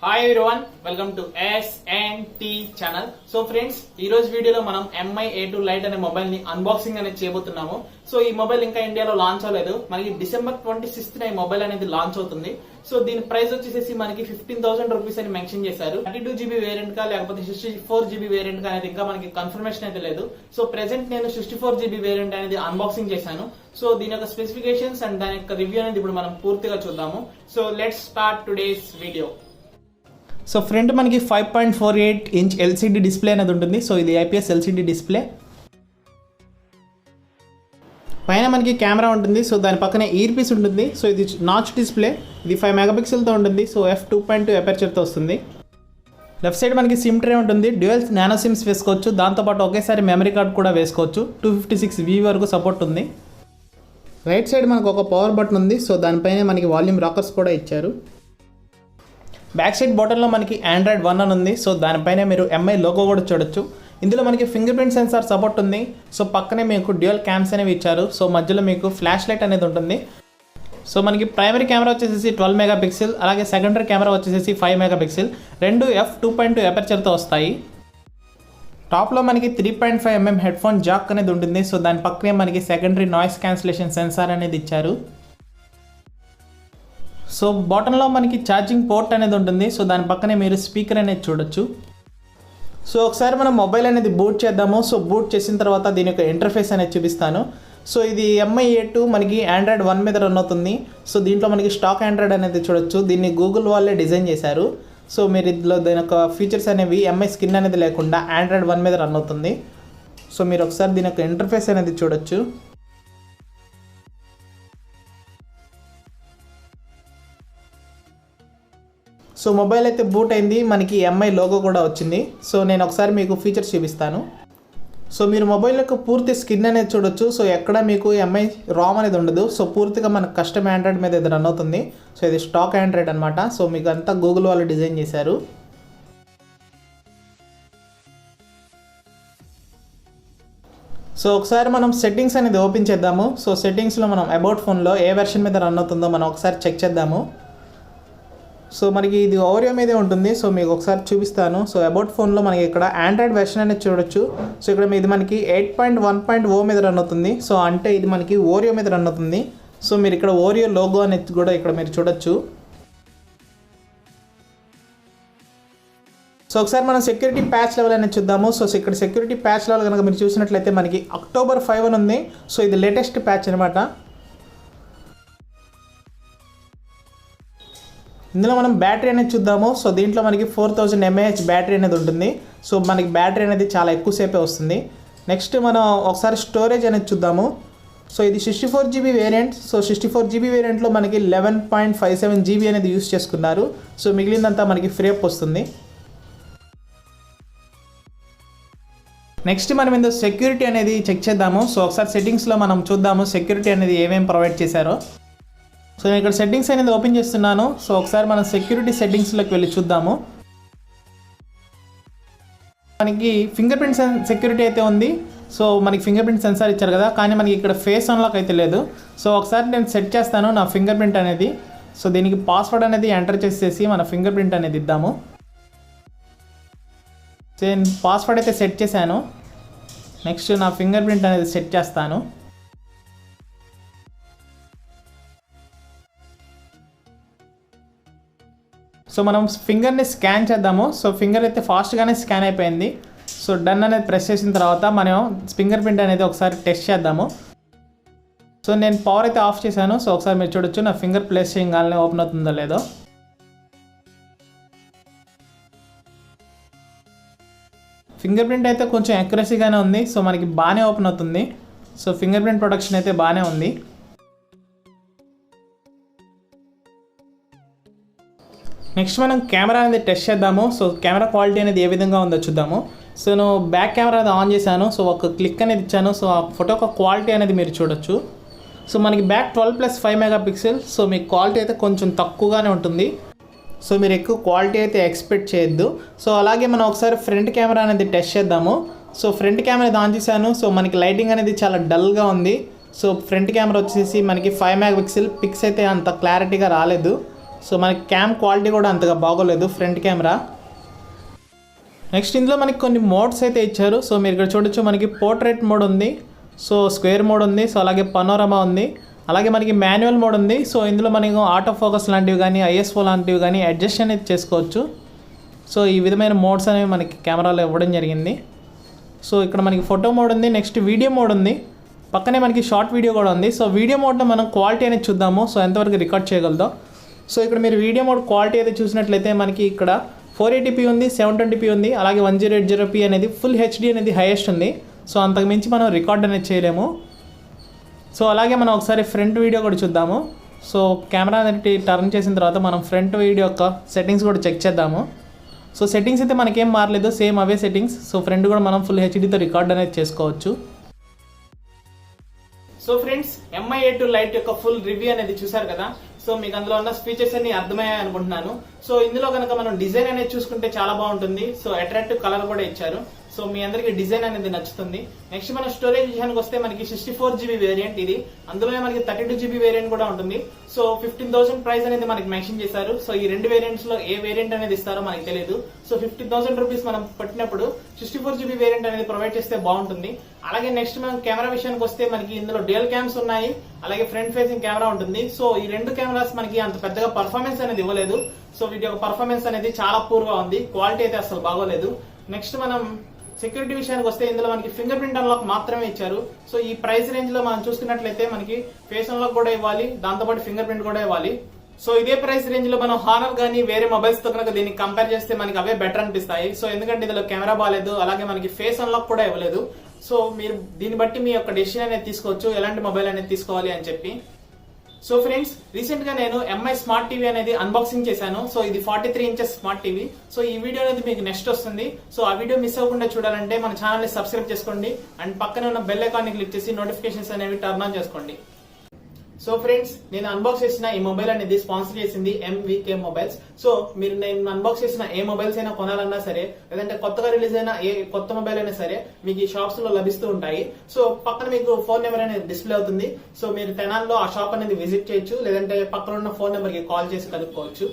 Hi everyone, welcome to SNT channel. So friends, ఈ రోజు వీడియోలో మనం MI A2 Lite అనే మొబైల్ ని అన్బాక్సింగ్ అనేది చేయబోతున్నాము. సో ఈ మొబైల్ ఇంకా ఇండియాలో లాంచ్ అవ్వలేదు. మనకి December 26th ఈ మొబైల్ అనేది లాంచ్ అవుతుంది. సో దీని ప్రైస్ వచ్చేసి మనకి 15,000 రూపీస్ అని మెన్షన్ చేశారు. 32GB వేరియంట్ కా లేకపోతే 64GB వేరియంట్ కా అనేది ఇంకా మనకి కన్ఫర్మేషన్ అయితే లేదు. సో ప్రెసెంట్ నేను 64GB వేరియంట్ అనేది అన్బాక్సింగ్ చేశాను. సో దీని యొక్క స్పెసిఫికేషన్స్ అండ్ దాని యొక్క రివ్యూ అనేది ఇప్పుడు మనం పూర్తిగా చూద్దాము. So let's start today's video. So front మనకి 5.48 ఇంచ్ LCD డిస్ప్లే అనేది ఉంటుంది. సో ఇది IPS LCD డిస్ప్లే. పైన మనకి కెమెరా ఉంటుంది. సో దాని పక్కనే ఇయర్ పీస్ ఉంటుంది. సో ఇది నాచ్ డిస్ప్లే. ఇది 5 మెగాపిక్సెల్తో ఉంటుంది. సో f2.2 అపర్చర్తో వస్తుంది. లెఫ్ట్ సైడ్ మనకి సిమ్ ట్రే ఉంటుంది. డ్యూయల్ నానో సిమ్స్ వేసుకోవచ్చు. దాంతోపాటు ఒకేసారి మెమరీ కార్డ్ కూడా వేసుకోవచ్చు. 256 V వరకు సపోర్ట్ ఉంది. రైట్ సైడ్ మనకు ఒక పవర్ బటన్ ఉంది. సో దానిపైన మనకి వాల్యూమ్ రాకర్స్ కూడా ఇచ్చారు. బ్యాక్ సైడ్ బాటంలో మనకి Android 1 అని ఉంది. సో దానిపైన మీరు MI లోగో కూడా చూడొచ్చు. ఇందులో మనకి ఫింగర్ ప్రింట్ సెన్సార్ సపోర్ట్ ఉంది. సో పక్కనే మీకు డ్యూయల్ క్యామ్స్ అనేవి ఇచ్చారు. సో మధ్యలో మీకు ఫ్లాష్ లైట్ అనేది ఉంటుంది. సో మనకి ప్రైమరీ కెమెరా వచ్చేసి 12 మెగాపిక్సెల్, అలాగే సెకండరీ కెమెరా వచ్చేసి 5 మెగాపిక్సెల్. రెండు f2.2 అపర్చర్తో వస్తాయి. టాప్లో మనకి 3.5mm హెడ్ ఫోన్ జాక్ అనేది ఉంటుంది. సో దాని పక్కనే మనకి సెకండరీ నాయిస్ క్యాన్సిలేషన్ సెన్సార్ అనేది ఇచ్చారు. సో బాటంలో మనకి ఛార్జింగ్ పోర్ట్ అనేది ఉంటుంది. సో దాని పక్కనే మీరు స్పీకర్ అనేది చూడొచ్చు. సో ఒకసారి మనం మొబైల్ అనేది బూట్ చేద్దాము. సో బూట్ చేసిన తర్వాత దీని యొక్క ఇంటర్ఫేస్ అనేది చూపిస్తాను. సో ఇది MI A2 మనకి Android 1 మీద రన్ అవుతుంది. సో దీంట్లో మనకి స్టాక్ Android అనేది చూడొచ్చు. దీన్ని గూగుల్ వాళ్ళే డిజైన్ చేశారు. సో మీరు ఇందులో దీని యొక్క ఫీచర్స్ అనేవి MI స్కిన్ అనేది లేకుండా Android 1 మీద రన్ అవుతుంది. సో మీరు ఒకసారి దీని యొక్క ఇంటర్ఫేస్ అనేది చూడొచ్చు. సో మొబైల్ అయితే బూట్ అయింది. మనకి MI లోగో కూడా వచ్చింది. సో నేను ఒకసారి మీకు ఫీచర్స్ చూపిస్తాను. సో మీరు మొబైల్ యొక్క పూర్తి స్కిన్ అనేది చూడొచ్చు. సో ఎక్కడ మీకు MI రామ్ అనేది ఉండదు. సో పూర్తిగా మనకు కస్టమ్ ఆండ్రాయిడ్ మీద ఇది రన్ అవుతుంది. సో ఇది స్టాక్ ఆండ్రాయిడ్ అనమాట. సో మీకు అంతా గూగుల్ వాళ్ళు డిజైన్ చేశారు. సో ఒకసారి మనం సెట్టింగ్స్ అనేది ఓపెన్ చేద్దాము. సో సెట్టింగ్స్లో మనం అబౌట్ ఫోన్లో ఏ వెర్షన్ మీద రన్ అవుతుందో మనం ఒకసారి చెక్ చేద్దాము. సో మనకి ఇది ఓరియో మీదే ఉంటుంది. సో మీకు ఒకసారి చూపిస్తాను. సో అబౌట్ ఫోన్లో మనకి ఇక్కడ ఆండ్రాయిడ్ వెర్షన్ అనేది చూడొచ్చు. సో ఇక్కడ ఇది మనకి 8.1.0 మీద రన్ అవుతుంది. సో అంటే ఇది మనకి ఓరియో మీద రన్ అవుతుంది. సో మీరు ఇక్కడ ఓరియో లోగో అనేది కూడా ఇక్కడ మీరు చూడొచ్చు. సో ఒకసారి మనం సెక్యూరిటీ ప్యాచ్ లెవెల్ అనేది చూద్దాము. సో ఇక్కడ సెక్యూరిటీ ప్యాచ్ లెవెల్ కనుక మీరు చూసినట్లయితే మనకి October 5 అని ఉంది. సో ఇది లేటెస్ట్ ప్యాచ్ అనమాట. ఇందులో మనం బ్యాటరీ అనేది చూద్దాము. సో దీంట్లో మనకి 4000 mAh బ్యాటరీ అనేది ఉంటుంది. సో మనకి బ్యాటరీ అనేది చాలా ఎక్కువసేపే వస్తుంది. నెక్స్ట్ మనం ఒకసారి స్టోరేజ్ అనేది చూద్దాము. సో ఇది 64GB వేరియంట్. సో 64GB వేరియంట్లో మనకి 11.57GB అనేది యూస్ చేసుకున్నారు. సో మిగిలిందంతా మనకి ఫ్రీ అప్ వస్తుంది. నెక్స్ట్ మనం ఇందులో సెక్యూరిటీ అనేది చెక్ చేద్దాము. సో ఒకసారి సెట్టింగ్స్లో మనం చూద్దాము సెక్యూరిటీ అనేది ఏమేమి ప్రొవైడ్ చేశారో. సో నేను ఇక్కడ సెట్టింగ్స్ అనేది ఓపెన్ చేస్తున్నాను. సో ఒకసారి మనం సెక్యూరిటీ సెట్టింగ్స్లోకి వెళ్ళి చూద్దాము. మనకి ఫింగర్ ప్రింట్ సెక్యూరిటీ అయితే ఉంది. సో మనకి ఫింగర్ ప్రింట్ సెన్సార్ ఇచ్చారు కదా, కానీ మనకి ఇక్కడ ఫేస్ అన్లాక్ అయితే లేదు. సో ఒకసారి నేను సెట్ చేస్తాను నా ఫింగర్ ప్రింట్ అనేది. సో దీనికి పాస్వర్డ్ అనేది ఎంటర్ చేసేసి మన ఫింగర్ ప్రింట్ అనేది ఇద్దాము. సో నేను పాస్వర్డ్ అయితే సెట్ చేశాను. నెక్స్ట్ నా ఫింగర్ ప్రింట్ అనేది సెట్ చేస్తాను. సో మనం ఫింగర్ని స్కాన్ చేద్దాము. సో ఫింగర్ అయితే ఫాస్ట్గానే స్కాన్ అయిపోయింది. సో డన్ అనేది ప్రెస్ చేసిన తర్వాత మనం ఫింగర్ ప్రింట్ అనేది ఒకసారి టెస్ట్ చేద్దాము. సో నేను పవర్ అయితే ఆఫ్ చేశాను. సో ఒకసారి మీరు చూడొచ్చు నా ఫింగర్ ప్లేస్ చేయగానే ఓపెన్ అవుతుందో లేదో. ఫింగర్ ప్రింట్ అయితే కొంచెం యాక్యురసీగానే ఉంది. సో మనకి బాగానే ఓపెన్ అవుతుంది. సో ఫింగర్ ప్రింట్ ప్రొటెక్షన్ అయితే బాగానే ఉంది. నెక్స్ట్ మనం కెమెరా అనేది టెస్ట్ చేద్దాము. సో కెమెరా క్వాలిటీ అనేది ఏ విధంగా ఉందో చూద్దాము. సో నేను బ్యాక్ కెమెరా అది ఆన్ చేశాను. సో ఒక క్లిక్ అనేది ఇచ్చాను. సో ఆ ఫోటో యొక్క క్వాలిటీ అనేది మీరు చూడొచ్చు. సో మనకి బ్యాక్ 12+5 మెగాపిక్సెల్. సో మీకు క్వాలిటీ అయితే కొంచెం తక్కువగానే ఉంటుంది. సో మీరు ఎక్కువ క్వాలిటీ అయితే ఎక్స్పెక్ట్ చేయొద్దు. సో అలాగే మనం ఒకసారి ఫ్రంట్ కెమెరా అనేది టెస్ట్ చేద్దాము. సో ఫ్రంట్ కెమెరా ఆన్ చేశాను. సో మనకి లైటింగ్ అనేది చాలా డల్గా ఉంది. సో ఫ్రంట్ కెమెరా వచ్చేసి మనకి 5 మెగాపిక్సెల్. పిక్స్ అయితే అంత క్లారిటీగా రాలేదు. సో మనకి క్యామ్ క్వాలిటీ కూడా అంతగా బాగోలేదు ఫ్రంట్ కెమెరా. నెక్స్ట్ ఇందులో మనకి కొన్ని మోడ్స్ అయితే ఇచ్చారు. సో మీరు ఇక్కడ చూడొచ్చు, మనకి పోర్ట్రేట్ మోడ్ ఉంది, సో స్క్వేర్ మోడ్ ఉంది, సో అలాగే పనోరమా ఉంది, అలాగే మనకి మాన్యువల్ మోడ్ ఉంది. సో ఇందులో మనకి ఆటో ఫోకస్ లాంటివి కానీ ఐఎస్ఓ లాంటివి కానీ అడ్జస్ట్ అనేది చేసుకోవచ్చు. సో ఈ విధమైన మోడ్స్ అనేవి మనకి కెమెరాలో ఇవ్వడం జరిగింది. సో ఇక్కడ మనకి ఫోటో మోడ్ ఉంది, నెక్స్ట్ వీడియో మోడ్ ఉంది, పక్కనే మనకి షార్ట్ వీడియో కూడా ఉంది. సో వీడియో మోడ్లో మనం క్వాలిటీ అనేది చూద్దాము, సో ఎంతవరకు రికార్డ్ చేయగలదో. సో ఇక్కడ మీరు వీడియో మోడ్ క్వాలిటీ అయితే చూసినట్లయితే మనకి ఇక్కడ 480p ఉంది, 720p ఉంది, అలాగే 1080p అనేది ఫుల్ హెచ్డి అనేది హైయెస్ట్ ఉంది. సో అంతకు మించి మనం రికార్డ్ అనేది చేయలేము. సో అలాగే మనం ఒకసారి ఫ్రంట్ వీడియో కూడా చూద్దాము. సో కెమెరా అనేది టర్న్ చేసిన తర్వాత మనం ఫ్రంట్ వీడియో యొక్క సెట్టింగ్స్ కూడా చెక్ చేద్దాము. సో సెట్టింగ్స్ అయితే మనకేం మారలేదు, సేమ్ అవే సెట్టింగ్స్. సో ఫ్రంట్ కూడా మనం ఫుల్ హెచ్డీతో రికార్డ్ అనేది చేసుకోవచ్చు. So friends, MI A2 Lite యొక్క ఫుల్ రివ్యూ అనేది చూసారు కదా. సో మీకు అందులో ఉన్న ఫీచర్స్ అన్ని అర్థమయ్యాయి అనుకుంటున్నాను. సో ఇందులో కనుక మనం డిజైన్ అనేది చూసుకుంటే చాలా బాగుంటుంది. సో అట్రాక్టివ్ కలర్ కూడా ఇచ్చారు. సో మీ అందరికి డిజైన్ అనేది నచ్చుతుంది. నెక్స్ట్ మన స్టోరేజ్ విషయానికి వస్తే మనకి 64GB వేరియంట్ ఇది, అందులోనే మనకి 32GB వేరియంట్ కూడా ఉంటుంది. సో 15,000 ప్రైస్ అనేది మనకి మెన్షన్ చేశారు. సో ఈ రెండు వేరియంట్స్ లో ఏ వేరియంట్ అనేది ఇస్తారో మనకి తెలియదు. సో 50,000 రూపీస్ మనం పట్టినప్పుడు 64GB వేరియంట్ అనేది ప్రొవైడ్ చేస్తే బాగుంటుంది. అలాగే నెక్స్ట్ మనం కెమెరా విషయానికి వస్తే మనకి ఇందులో డ్యూయల్ క్యామ్స్ ఉన్నాయి, అలాగే ఫ్రంట్ ఫేసింగ్ కెమెరా ఉంటుంది. సో ఈ రెండు కెమెరాస్ మనకి అంత పెద్దగా పర్ఫార్మెన్స్ అనేది ఇవ్వలేదు. సో వీటి యొక్క పర్ఫార్మెన్స్ అనేది చాలా పూర్గా ఉంది, క్వాలిటీ అయితే అసలు బాగోలేదు. నెక్స్ట్ మనం సెక్యూరిటీ విషయానికి వస్తే ఇందులో మనకి ఫింగర్ ప్రింట్ అన్లాక్ మాత్రమే ఇచ్చారు. సో ఈ ప్రైస్ రేంజ్ లో మనం చూసుకున్నట్లయితే మనకి ఫేస్ అన్లాక్ కూడా ఇవ్వాలి, దాంతోపాటు ఫింగర్ ప్రింట్ కూడా ఇవ్వాలి. సో ఇదే ప్రైస్ రేంజ్ లో మనం హానర్ గానీ వేరే మొబైల్స్ తో కనుక దీన్ని కంపేర్ చేస్తే మనకి అవే బెటర్ అనిపిస్తాయి. సో ఎందుకంటే ఇందులో కెమెరా బాగాలేదు, అలాగే మనకి ఫేస్ అన్లాక్ కూడా ఇవ్వలేదు. సో మీరు దీన్ని బట్టి మీ యొక్క డెసిషన్ అనేది తీసుకోవచ్చు, ఎలాంటి మొబైల్ అనేది తీసుకోవాలి అని చెప్పి. సో ఫ్రెండ్స్, రీసెంట్ గా నేను MI స్మార్ట్ టీవీ అనేది అన్బాక్సింగ్ చేశాను. సో ఇది 43 ఇంచెస్ స్మార్ట్ టీవీ. సో ఈ వీడియో అనేది మీకు నెక్స్ట్ వస్తుంది. సో ఆ వీడియో మిస్ అవ్వకుండా చూడాలంటే మన ఛానల్ ని సబ్స్క్రైబ్ చేసుకోండి అండ్ పక్కనే ఉన్న బెల్ ఐకాన్ ని క్లిక్ చేసి నోటిఫికేషన్స్ అనేవి టర్న్ ఆన్ చేసుకోండి. సో ఫ్రెండ్స్, నేను అన్బాక్స్ చేసిన ఈ మొబైల్ అనేది స్పాన్సర్ చేసింది MVK మొబైల్స్. సో మీరు నేను అన్బాక్స్ చేసిన ఏ మొబైల్స్ అయినా కొనాలన్నా సరే, లేదంటే కొత్తగా రిలీజ్ అయిన ఏ కొత్త మొబైల్ అయినా సరే మీకు ఈ షాప్స్ లో లభిస్తూ ఉంటాయి. సో పక్కన మీకు ఫోన్ నెంబర్ అనేది డిస్ప్లే అవుతుంది. సో మీరు తెనాల్లో ఆ షాప్ అనేది విజిట్ చేయొచ్చు, లేదంటే పక్కన ఉన్న ఫోన్ నెంబర్ కి కాల్ చేసి కనుక్కోవచ్చు.